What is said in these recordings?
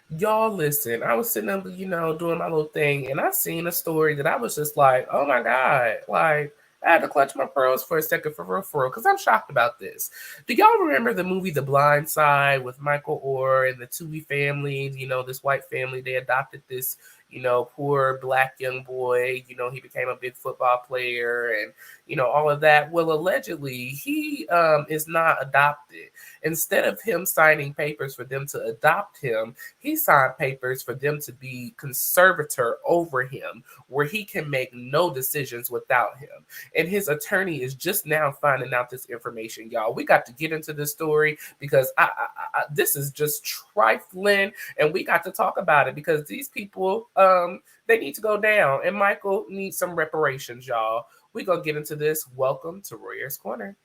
Y'all listen, I was sitting up, doing my little thing, and I seen a story that I was just like, oh my God. Like, I had to clutch my pearls for a second for real, because I'm shocked about this. Do y'all remember the movie The Blind Side with Michael Oher and the Tui family? This white family, they adopted this, poor black young boy. He became a big football player and, all of that. Well, allegedly, he is not adopted. Instead of him signing papers for them to adopt him, he signed papers for them to be conservator over him, where he can make no decisions without him. And his attorney is just now finding out this information, y'all. We got to get into this story because this is just trifling, and we got to talk about it because these people, they need to go down, and Michael needs some reparations, y'all. We gonna get into this. Welcome to Royer's Corner.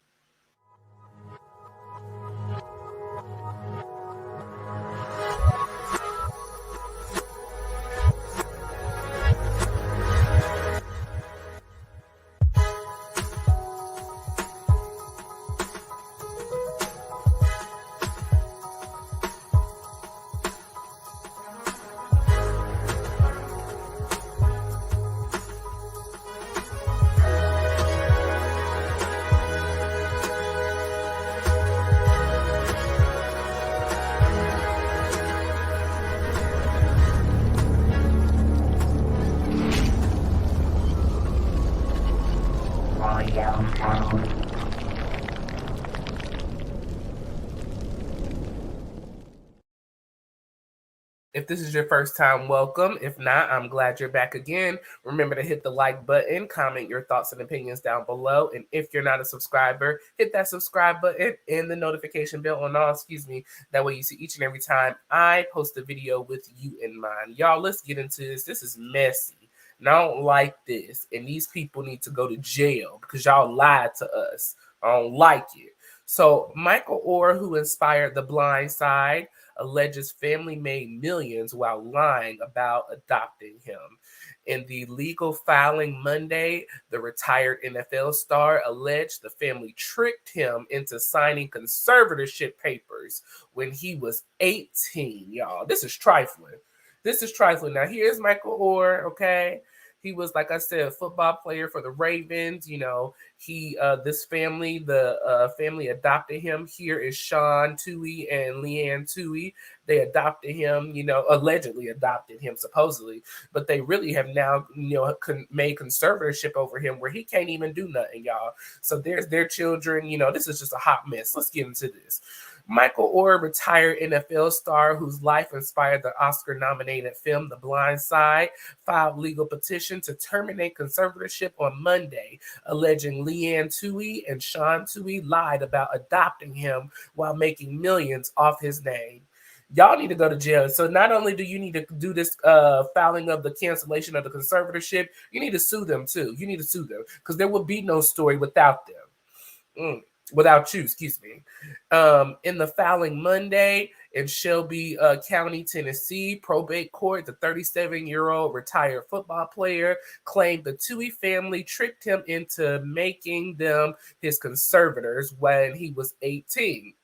If this is your first time, welcome. If not, I'm glad you're back again. Remember to hit the like button, comment your thoughts and opinions down below. And if you're not a subscriber, hit that subscribe button and the notification bell on all, That way you see each and every time I post a video with you in mind. Y'all, let's get into this. This is messy. And I don't like this. And these people need to go to jail because y'all lied to us. I don't like it. So Michael Oher, who inspired The Blind Side, alleges family made millions while lying about adopting him. In the legal filing Monday, the retired NFL star alleged the family tricked him into signing conservatorship papers when he was 18, y'all. This is trifling. This is trifling. Now, here's Michael Oher, okay? He was, like I said, a football player for the Ravens. He this family, the family adopted him. Here is Sean Tui and Leanne Tui. They adopted him, allegedly adopted him, supposedly, but they really have now, made conservatorship over him where he can't even do nothing, y'all. So there's their children. This is just a hot mess. Let's get into this. Michael Oher, retired NFL star whose life inspired the Oscar-nominated film The Blind Side, filed legal petition to terminate conservatorship on Monday, alleging Leanne Tui and Sean Tui lied about adopting him while making millions off his name. Y'all need to go to jail. So not only do you need to do this filing of the cancellation of the conservatorship, you need to sue them too. You need to sue them because there would be no story without them. Without you, excuse me. In the filing Monday in Shelby County, Tennessee, probate court, the 37-year-old retired football player claimed the Tui family tricked him into making them his conservators when he was 18,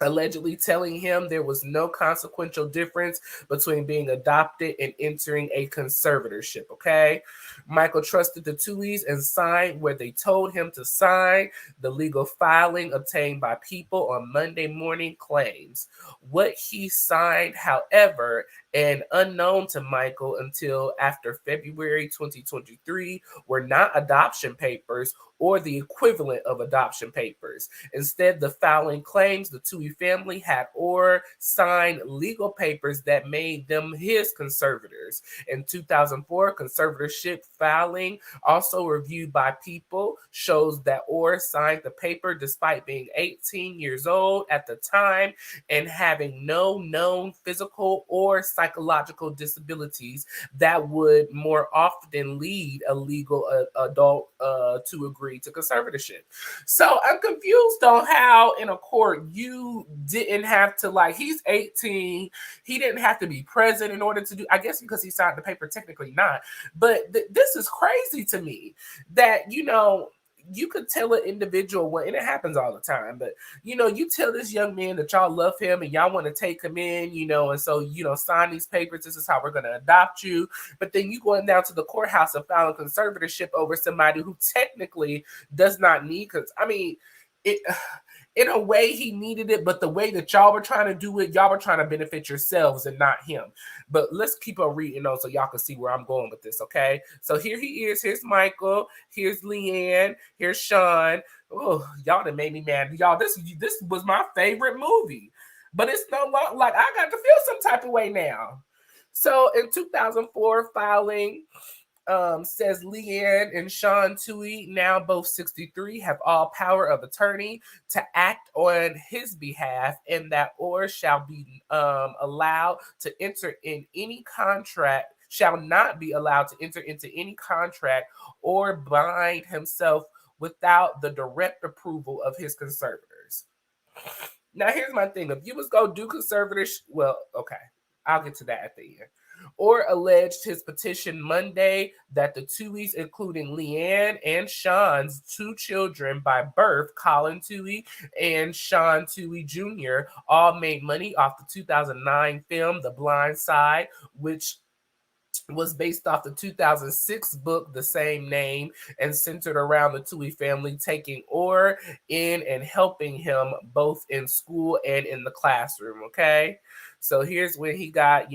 allegedly telling him there was no consequential difference between being adopted and entering a conservatorship. Okay. Michael trusted the Tuis and signed where they told him to sign. The legal filing obtained by People on Monday morning claims what he signed, however, and unknown to Michael until after February 2023, were not adoption papers or the equivalent of adoption papers. Instead, the filing claims the Tui family had or signed legal papers that made them his conservators. In 2004, conservatorship filing, also reviewed by People, shows that Orr signed the paper despite being 18 years old at the time and having no known physical or psychological disabilities that would more often lead a legal adult to agree to conservatorship. So I'm confused on how in a court you didn't have to, like, he's 18, he didn't have to be present in order to do, I guess because he signed the paper, technically not, but this is crazy to me that, you could tell an individual what, and it happens all the time, but you tell this young man that y'all love him and y'all want to take him in, and so sign these papers. This is how we're going to adopt you. But then you going down to the courthouse and filing conservatorship over somebody who technically does not need. Because I mean, it. In a way, he needed it, but the way that y'all were trying to do it, y'all were trying to benefit yourselves and not him. But let's keep on reading on so y'all can see where I'm going with this, okay? So here he is. Here's Michael. Here's Leanne. Here's Sean. Oh, y'all done made me mad. Y'all, this was my favorite movie. But it's no longer, like, I got to feel some type of way now. So in 2004, filing says Leanne and Sean Tui, now both 63, have all power of attorney to act on his behalf, and that Oher shall be allowed to enter in any contract, shall not be allowed to enter into any contract or bind himself without the direct approval of his conservators. Now, here's my thing. If you was go do conservators, well, okay, I'll get to that at the end. Or alleged his petition Monday that the Tuohys, including Leanne and Sean's two children by birth, Colin Tui and Sean Tui Jr., all made money off the 2009 film The Blind Side, which was based off the 2006 book, the same name, and centered around the Tui family taking Oher in and helping him both in school and in the classroom, okay? So here's when he got,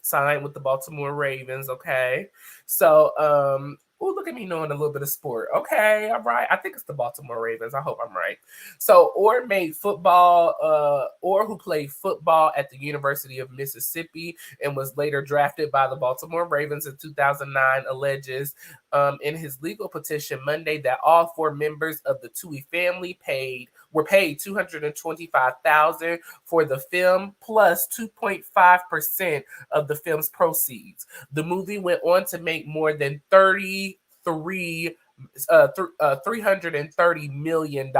signed with the Baltimore Ravens, okay? So, oh, look at me knowing a little bit of sport. Okay, I'm right. I think it's the Baltimore Ravens. I hope I'm right. So Oher made football, Oher, who played football at the University of Mississippi and was later drafted by the Baltimore Ravens in 2009, alleges in his legal petition Monday that all four members of the Tui family were paid $225,000 for the film plus 2.5% of the film's proceeds. The movie went on to make more than $330 million,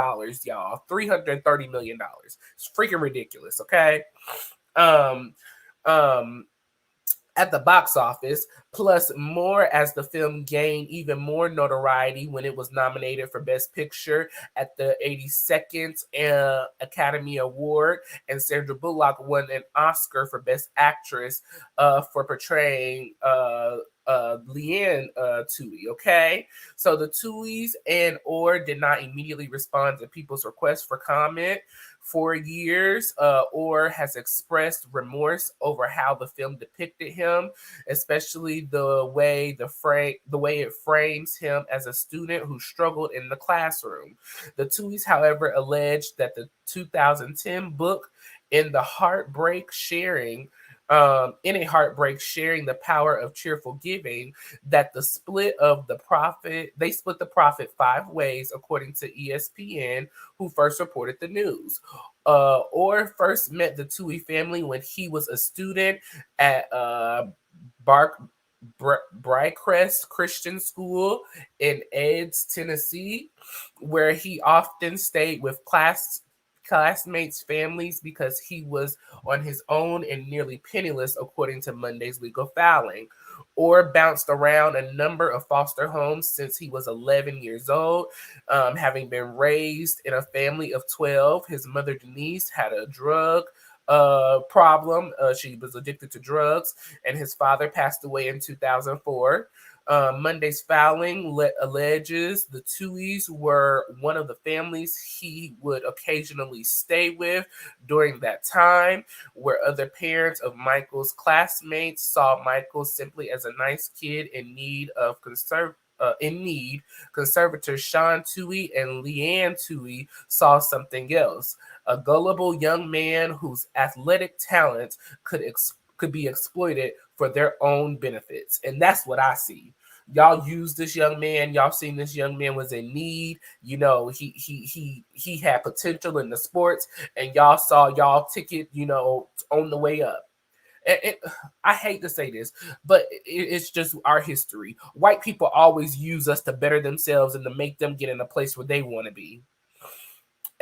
y'all. $330 million. It's freaking ridiculous, okay? Um, um, at the box office, plus more as the film gained even more notoriety when it was nominated for Best Picture at the 82nd Academy Award, and Sandra Bullock won an Oscar for Best Actress for portraying Leanne Tui, okay? So the Tuis and Oher did not immediately respond to people's requests for comment. For years, Oher has expressed remorse over how the film depicted him, especially the way it frames him as a student who struggled in the classroom. The Tuis, however, alleged that the 2010 book in a heartbreak sharing the power of cheerful giving, that they split the profit 5 ways, according to ESPN, who first reported the news. Oher first met the Tui family when he was a student at Brycrest Christian School in Eds, Tennessee, where he often stayed with classmates' families because he was on his own and nearly penniless, according to Monday's legal filing. Oher bounced around a number of foster homes since he was 11 years old, having been raised in a family of 12. His mother, Denise, had a drug problem. She was addicted to drugs, and his father passed away in 2004. Monday's filing alleges the Tuis were one of the families he would occasionally stay with during that time, where other parents of Michael's classmates saw Michael simply as a nice kid in need of conservators Sean Tui and Leanne Tui saw something else. A gullible young man whose athletic talents could be exploited for their own benefits. And that's what I see. Y'all used this young man. Y'all seen this young man was in need. He had potential in the sports, and y'all saw y'all ticket, on the way up. I hate to say this, but it's just our history. White people always use us to better themselves and to make them get in a place where they want to be.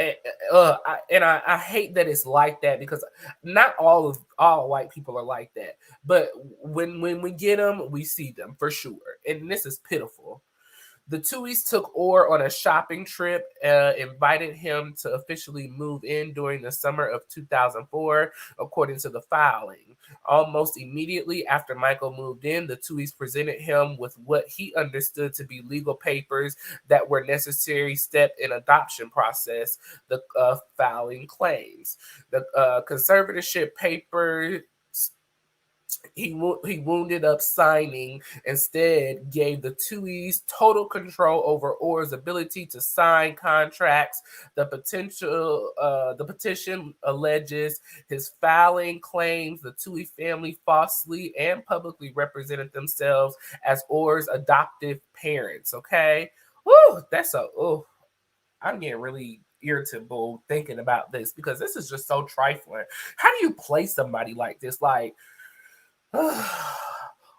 I hate that it's like that, because not all white people are like that, but when we get them, we see them for sure, and this is pitiful. The Tuohys took Orr on a shopping trip, invited him to officially move in during the summer of 2004, according to the filing. Almost immediately after Michael moved in, the Tuohys presented him with what he understood to be legal papers that were necessary step in adoption process, the filing claims. The conservatorship papers he wounded up signing instead gave the Tuohys total control over Orr's ability to sign contracts. The petition alleges his filing claims the Tuohy family falsely and publicly represented themselves as Orr's adoptive parents. Okay, woo, I'm getting really irritable thinking about this because this is just so trifling. How do you play somebody like this? Like,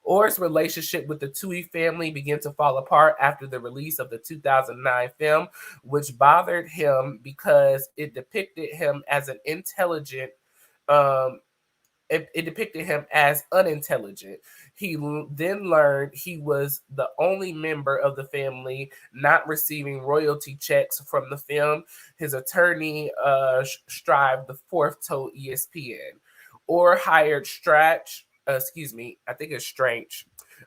Orr's relationship with the Tuohy family began to fall apart after the release of the 2009 film, which bothered him because it depicted him as an intelligent um, it depicted him as unintelligent. He then learned he was the only member of the family not receiving royalty checks from the film. His attorney, Strive the Fourth, told ESPN. Or hired I think it's Strange,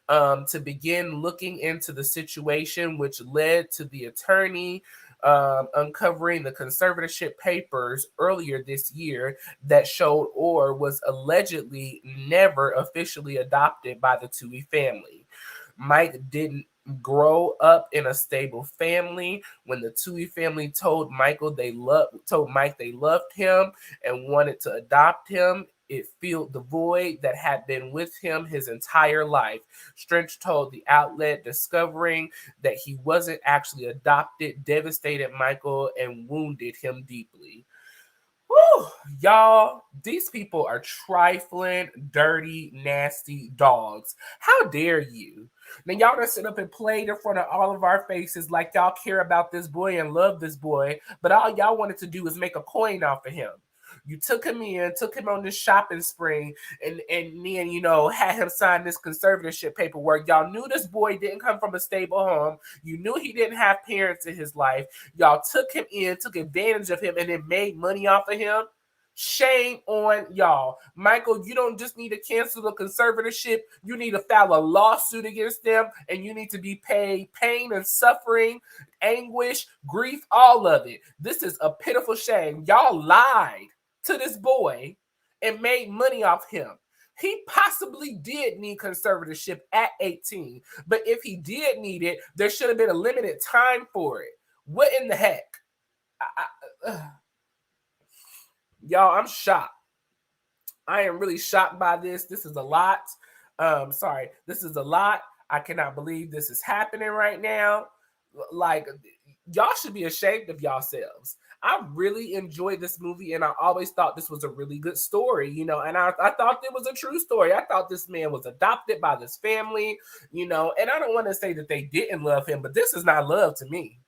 to begin looking into the situation, which led to the attorney uncovering the conservatorship papers earlier this year that showed Orr was allegedly never officially adopted by the Tuohy family. Mike didn't grow up in a stable family. When the Tuohy family told Mike they loved him and wanted to adopt him, it filled the void that had been with him his entire life. Strench told the outlet, discovering that he wasn't actually adopted, devastated Michael and wounded him deeply. Whew, y'all, these people are trifling, dirty, nasty dogs. How dare you? Now, y'all done sit up and played in front of all of our faces like y'all care about this boy and love this boy, but all y'all wanted to do is make a coin off of him. You took him in, took him on this shopping spree, and then, had him sign this conservatorship paperwork. Y'all knew this boy didn't come from a stable home. You knew he didn't have parents in his life. Y'all took him in, took advantage of him, and then made money off of him. Shame on y'all. Michael, you don't just need to cancel the conservatorship. You need to file a lawsuit against them, and you need to be paid pain and suffering, anguish, grief, all of it. This is a pitiful shame. Y'all lied to this boy and made money off him. He possibly did need conservatorship at 18, but if he did need it, there should have been a limited time for it. What in the heck? Y'all, I'm shocked. I am really shocked by this. This is a lot. This is a lot. I cannot believe this is happening right now. Like, y'all should be ashamed of yourselves. I really enjoyed this movie, and I always thought this was a really good story, and I thought it was a true story. I thought this man was adopted by this family, and I don't want to say that they didn't love him, but this is not love to me.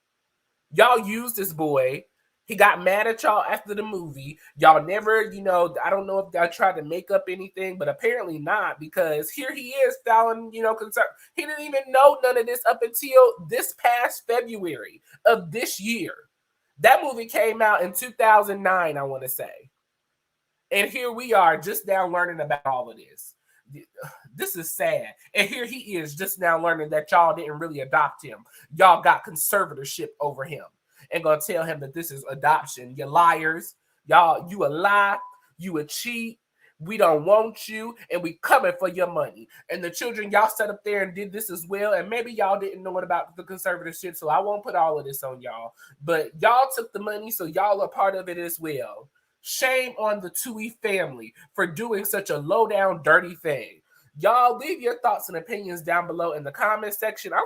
Y'all used this boy. He got mad at y'all after the movie. Y'all never, I don't know if I tried to make up anything, but apparently not, because here he is filing, concern. He didn't even know none of this up until this past February of this year. That movie came out in 2009, I want to say. And here we are just now learning about all of this. This is sad. And here he is just now learning that y'all didn't really adopt him. Y'all got conservatorship over him and gonna tell him that this is adoption. You liars. Y'all, you a lie. You a cheat. We don't want you, and we coming for your money. And the children, y'all sat up there and did this as well. And maybe y'all didn't know it about the conservatorship, so I won't put all of this on y'all. But y'all took the money, so y'all are part of it as well. Shame on the Tuohy family for doing such a low down, dirty thing. Y'all leave your thoughts and opinions down below in the comment section. I'm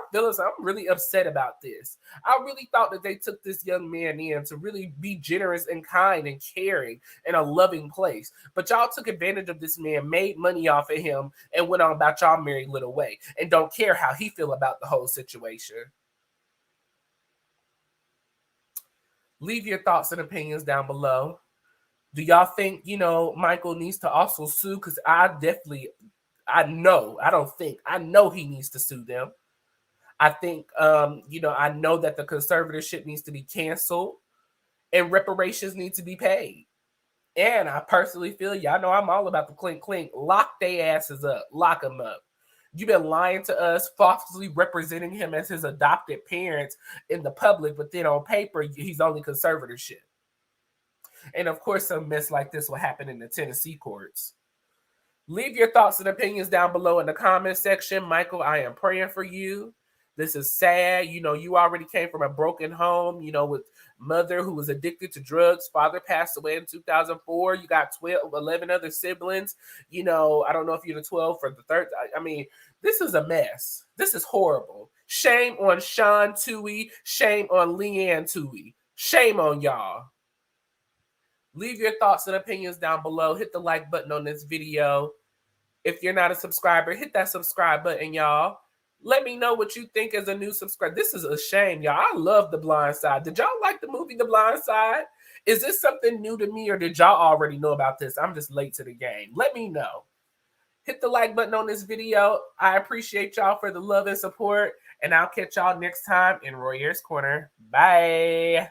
really upset about this. I really thought that they took this young man in to really be generous and kind and caring and a loving place. But y'all took advantage of this man, made money off of him, and went on about y'all merry little way and don't care how he feel about the whole situation. Leave your thoughts and opinions down below. Do y'all think, Michael needs to also sue? Because I know he needs to sue them. I think, I know that the conservatorship needs to be canceled and reparations need to be paid. And I personally feel, y'all know I'm all about the clink clink. Lock their asses up. Lock them up. You've been lying to us, falsely representing him as his adopted parents in the public, but then on paper, he's only conservatorship. And of course, some mess like this will happen in the Tennessee courts. Leave your thoughts and opinions down below in the comment section. Michael, I am praying for you. This is sad. You already came from a broken home, with mother who was addicted to drugs. Father passed away in 2004. You got 11 other siblings. I don't know if you're the 12th or the third. I mean, this is a mess. This is horrible. Shame on Sean Toohey. Shame on Leanne Toohey. Shame on y'all. Leave your thoughts and opinions down below. Hit the like button on this video. If you're not a subscriber, hit that subscribe button, y'all. Let me know what you think as a new subscriber. This is a shame, y'all. I love The Blind Side. Did y'all like the movie The Blind Side? Is this something new to me, or did y'all already know about this? I'm just late to the game. Let me know. Hit the like button on this video. I appreciate y'all for the love and support, and I'll catch y'all next time in Royer's Corner. Bye.